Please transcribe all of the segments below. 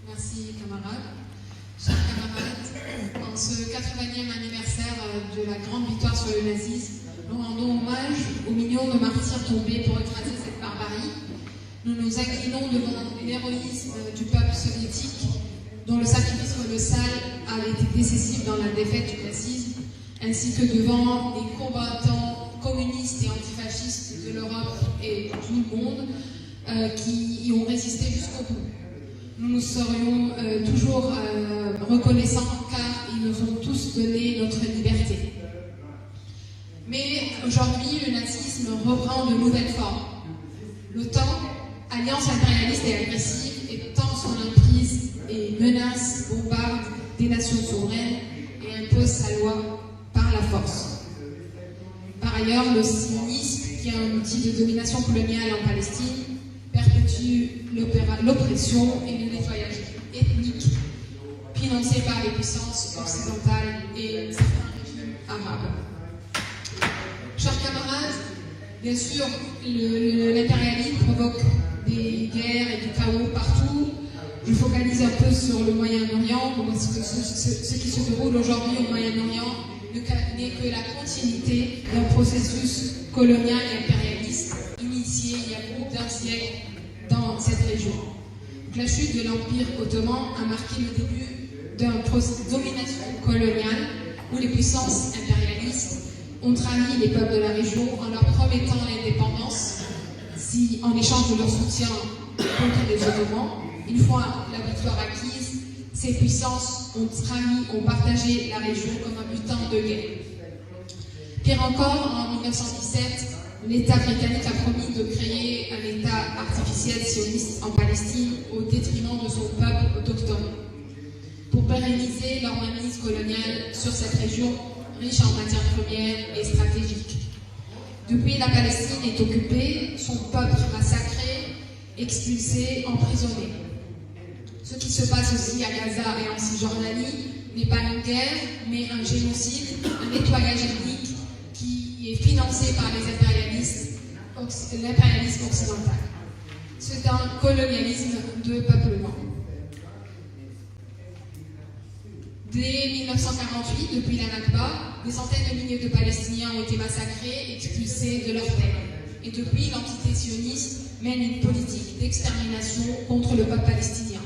Merci camarades. Chers camarades, en ce 80e anniversaire de la grande victoire sur le nazisme, nous rendons hommage aux millions de martyrs tombés pour écraser cette barbarie. Nous nous inclinons devant l'héroïsme du peuple soviétique, dont le sacrifice colossal avait été décisif dans la défaite du nazisme, ainsi que devant les combattants communistes et antifascistes de l'Europe et de tout le monde qui y ont résisté jusqu'au bout. Nous nous serions toujours reconnaissants car ils nous ont tous donné notre liberté. Mais aujourd'hui, le nazisme reprend de nouvelles formes. L'OTAN, alliance impérialiste et agressive, étend son emprise et menace, bombarde des nations souveraines et impose sa loi par la force. Par ailleurs, le sionisme, qui est un outil de domination coloniale en Palestine, perpétue l'oppression et le nettoyage ethnique financé par les puissances occidentales et certains régimes arabes. Chers camarades, bien sûr, l'impérialisme provoque des guerres et du chaos partout. Je focalise un peu sur le Moyen-Orient, parce que ce qui se déroule aujourd'hui au Moyen-Orient n'est que la continuité d'un processus colonial et impérialiste initié il y a plus d'un siècle dans cette région. Donc, la chute de l'Empire ottoman a marqué le début d'une domination coloniale où les puissances impérialistes ont trahi les peuples de la région en leur promettant l'indépendance en échange de leur soutien contre les Ottomans. Une fois la victoire acquise, ces puissances ont partagé la région comme un butin de guerre. Pire encore, en 1917, l'État britannique a promis de créer un État artificiel sioniste en Palestine au détriment de son peuple autochtone, pour pérenniser leur mainmise coloniale sur cette région riche en matières premières et stratégiques. Depuis, la Palestine est occupée, son peuple massacré, expulsé, emprisonné. Ce qui se passe aussi à Gaza et en Cisjordanie n'est pas une guerre, mais un génocide, un nettoyage ethnique qui est financé par l'impérialisme occidental. C'est un colonialisme de peuplement. Dès 1948, depuis la Nakba, des centaines de milliers de Palestiniens ont été massacrés, expulsés de leur terre. Et depuis, l'entité sioniste mène une politique d'extermination contre le peuple palestinien.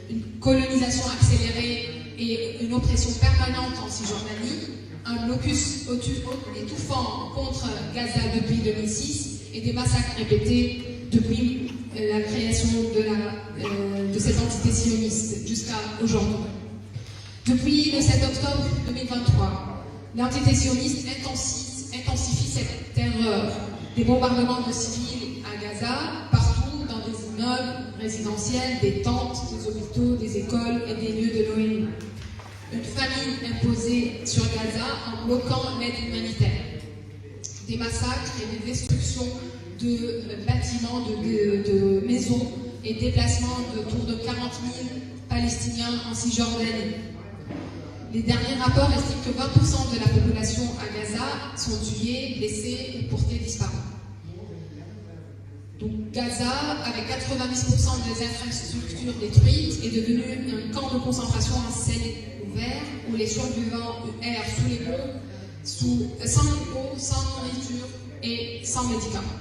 Une colonisation accélérée et une oppression permanente en Cisjordanie, un blocus étouffant contre Gaza depuis 2006 et des massacres répétés depuis la création de cette entité sioniste jusqu'à aujourd'hui. Depuis le 7 octobre 2023, l'entité sioniste intensifie cette terreur, des bombardements de civils à Gaza, partout dans des immeubles résidentiels, des tentes, des hôpitaux, des écoles et des lieux de l'ONU. Une famine imposée sur Gaza en bloquant l'aide humanitaire. Des massacres et des destructions de bâtiments, de maisons et déplacements d'autour de 40 000 Palestiniens en Cisjordanie. Les derniers rapports estiment que 20% de la population à Gaza sont tués, blessés ou portés disparus. Donc Gaza, avec 90% des infrastructures détruites, est devenu un camp de concentration en ciel ouvert où les survivants errent sous les bombes, sans eau, sans nourriture et sans médicaments.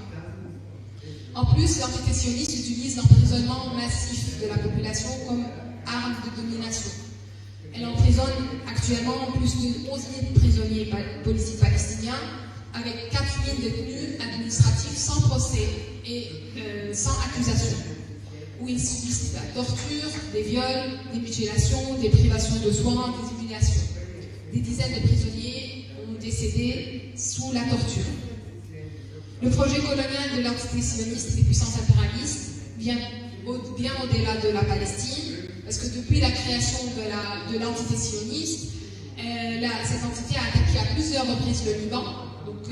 En plus, l'entité sioniste utilise l'emprisonnement massif de la population comme arme de domination. Elle emprisonne actuellement plus de 11 000 prisonniers politiques palestiniens, avec 4 000 détenus administratifs sans procès et sans accusation, où ils subissent la torture, des viols, des mutilations, des privations de soins, des humiliations. Des dizaines de prisonniers ont décédé sous la torture. Le projet colonial de l'entité sioniste des puissances impérialistes vient bien au-delà de la Palestine, parce que depuis la création de l'entité sioniste, cette entité a attaqué à plusieurs reprises le Liban, donc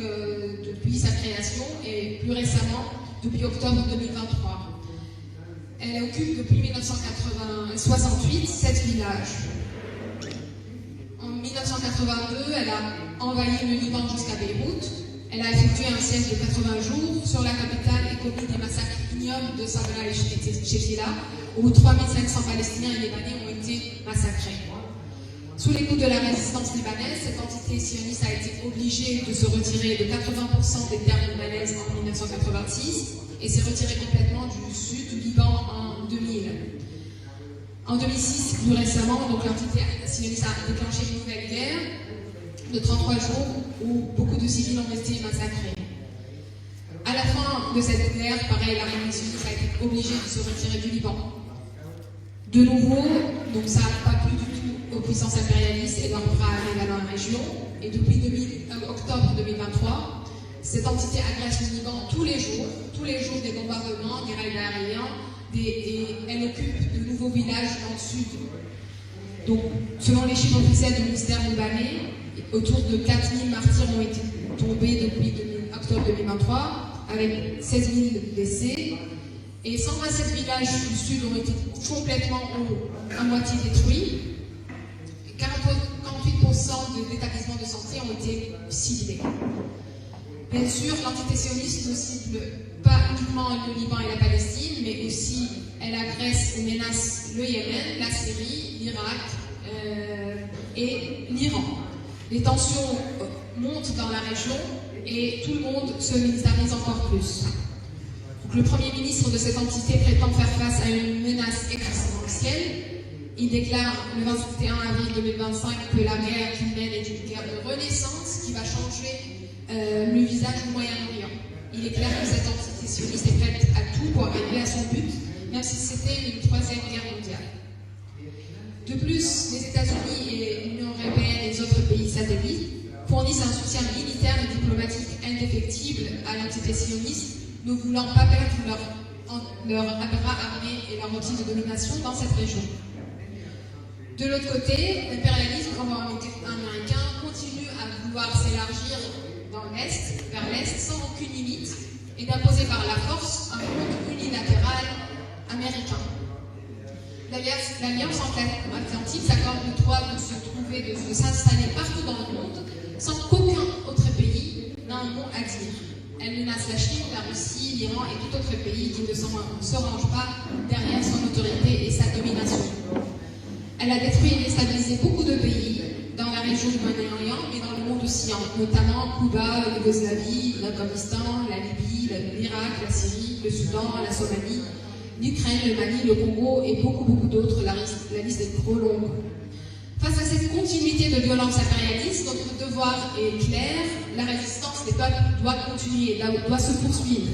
depuis sa création et plus récemment depuis octobre 2023. Elle occupe depuis 1968 7 villages. En 1982, elle a envahi le Liban jusqu'à Beyrouth. Elle a effectué un siège de 80 jours sur la capitale et commis des massacres ignobles de Sabra et Shefila, où 3500 Palestiniens et Libanais ont été massacrés. Sous les coups de la résistance libanaise, cette entité sioniste a été obligée de se retirer de 80% des terres libanaises en 1986 et s'est retirée complètement du sud du Liban en 2000. En 2006, plus récemment, donc l'entité sioniste a déclenché une nouvelle guerre de 33 jours où beaucoup de civils ont été massacrés. À la fin de cette guerre, pareil, l'armée sioniste a été obligée de se retirer du Liban. De nouveau, donc ça n'a pas plu du tout aux puissances impérialistes et leur bras arrivent dans la région. Et depuis octobre 2023, cette entité agresse le Liban tous les jours des bombardements, des raids aériens, et elle occupe de nouveaux villages dans le sud. Donc, selon les chiffres officiels du ministère libanais, autour de 4000 martyrs ont été tombés depuis octobre 2023, avec 16 000 blessés. Et 127 villages du sud ont été complètement ou à moitié détruits. 48% des établissements de santé ont été ciblés. Bien sûr, l'entité sioniste ne cible pas uniquement le Liban et la Palestine, mais aussi elle agresse et menace le Yémen, la Syrie, l'Irak et l'Iran. Les tensions montent dans la région et tout le monde se militarise encore plus. Donc, le Premier ministre de cette entité prétend faire face à une menace existentielle. Il déclare le 21 avril 2025 que la guerre qu'il mène est une guerre de renaissance qui va changer le visage du Moyen-Orient. Il est clair que cette entité sioniste est prête à tout pour arriver à son but, même si c'était une troisième guerre mondiale. De plus, les États-Unis et l'Union européenne et les autres pays satellites fournissent un soutien militaire et diplomatique indéfectible à l'entité sioniste, ne voulant pas perdre leur bras armé et leur outil de domination dans cette région. De l'autre côté, l'impérialisme américain continue à vouloir s'élargir vers l'Est, sans aucune limite, et d'imposer par la force un monde unilatéral américain. L'Alliance Atlantique s'accorde le droit de s'installer partout dans le monde, sans qu'aucun autre pays n'ait un mot à dire. Elle menace la Chine, la Russie, l'Iran et tout autre pays qui ne se range pas derrière son autorité et sa domination. Elle a détruit et déstabilisé beaucoup de pays dans la région du Moyen-Orient, mais dans le monde aussi, notamment Cuba, l'Yougoslavie, l'Afghanistan, la Libye, l'Irak, la Syrie, le Soudan, la Somalie, l'Ukraine, le Mali, le Congo et beaucoup d'autres. La liste est trop longue. Face à cette continuité de violence impérialiste, notre devoir est clair, la résistance des peuples doit continuer, doit se poursuivre.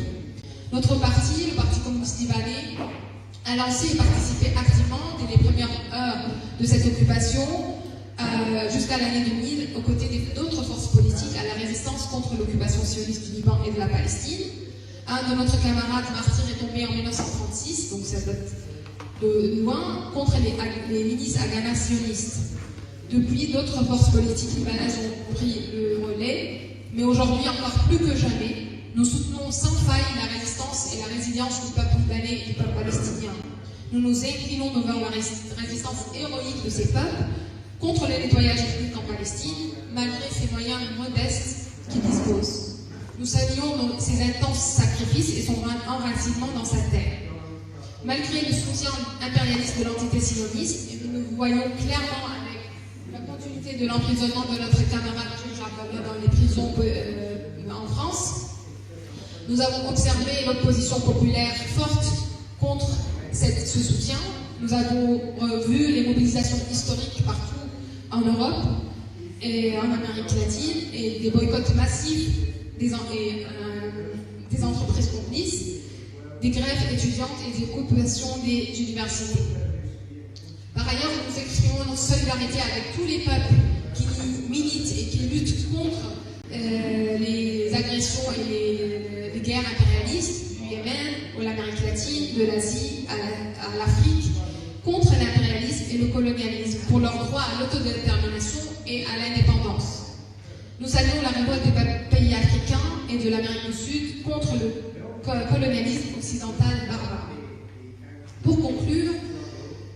Notre parti, le Parti communiste libanais, a lancé et participé activement dès les premières heures de cette occupation jusqu'à l'année 2000 aux côtés d'autres forces politiques à la résistance contre l'occupation sioniste du Liban et de la Palestine. Un de notre camarade martyr est tombé en 1936, donc ça date de loin, contre les milices Haganah sionistes. Depuis, d'autres forces politiques libanaises ont pris le relais, mais aujourd'hui, encore plus que jamais, nous soutenons sans faille la résistance et la résilience du peuple libanais et du peuple palestinien. Nous nous inclinons devant la résistance héroïque de ces peuples contre le nettoyage ethnique en Palestine, malgré ces moyens modestes qu'ils disposent. Nous saluons ces intenses sacrifices et son enracinement dans sa terre. Malgré le soutien impérialiste de l'entité sioniste, et nous voyons clairement avec la continuité de l'emprisonnement de notre camarade Jacques dans les prisons en France, nous avons observé l'opposition populaire forte contre ce soutien. Nous avons vu les mobilisations historiques partout en Europe et en Amérique latine et des boycotts massifs des entreprises complices, des grèves étudiantes et des occupations des universités. Par ailleurs, nous exprimons notre solidarité avec tous les peuples qui militent et qui luttent contre les agressions et les guerres impérialistes du Yémen, de l'Amérique latine, de l'Asie à l'Afrique, contre l'impérialisme et le colonialisme, pour leur droit à l'autodétermination et à l'indépendance. Nous saluons la révolte des pays africains et de l'Amérique du Sud contre le colonialisme occidental barbare. Pour conclure,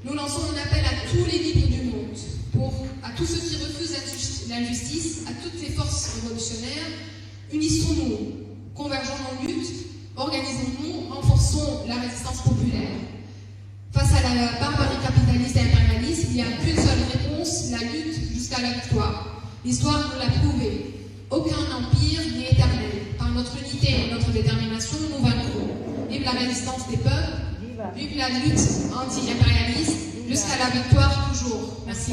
nous lançons un appel à tous les libres du monde, à tous ceux qui refusent l'injustice, à toutes les forces révolutionnaires. Unissons-nous, convergeons nos luttes, organisons-nous, renforçons la résistance populaire. Face à la barbarie capitaliste et impérialiste, il n'y a qu'une seule réponse, la lutte jusqu'à la victoire. L'histoire nous l'a prouvé. Aucun empire n'est éternel. Par notre unité et notre détermination, nous vaincrons. Vive la résistance des peuples, vive la lutte anti-impérialiste, jusqu'à la victoire toujours. Merci.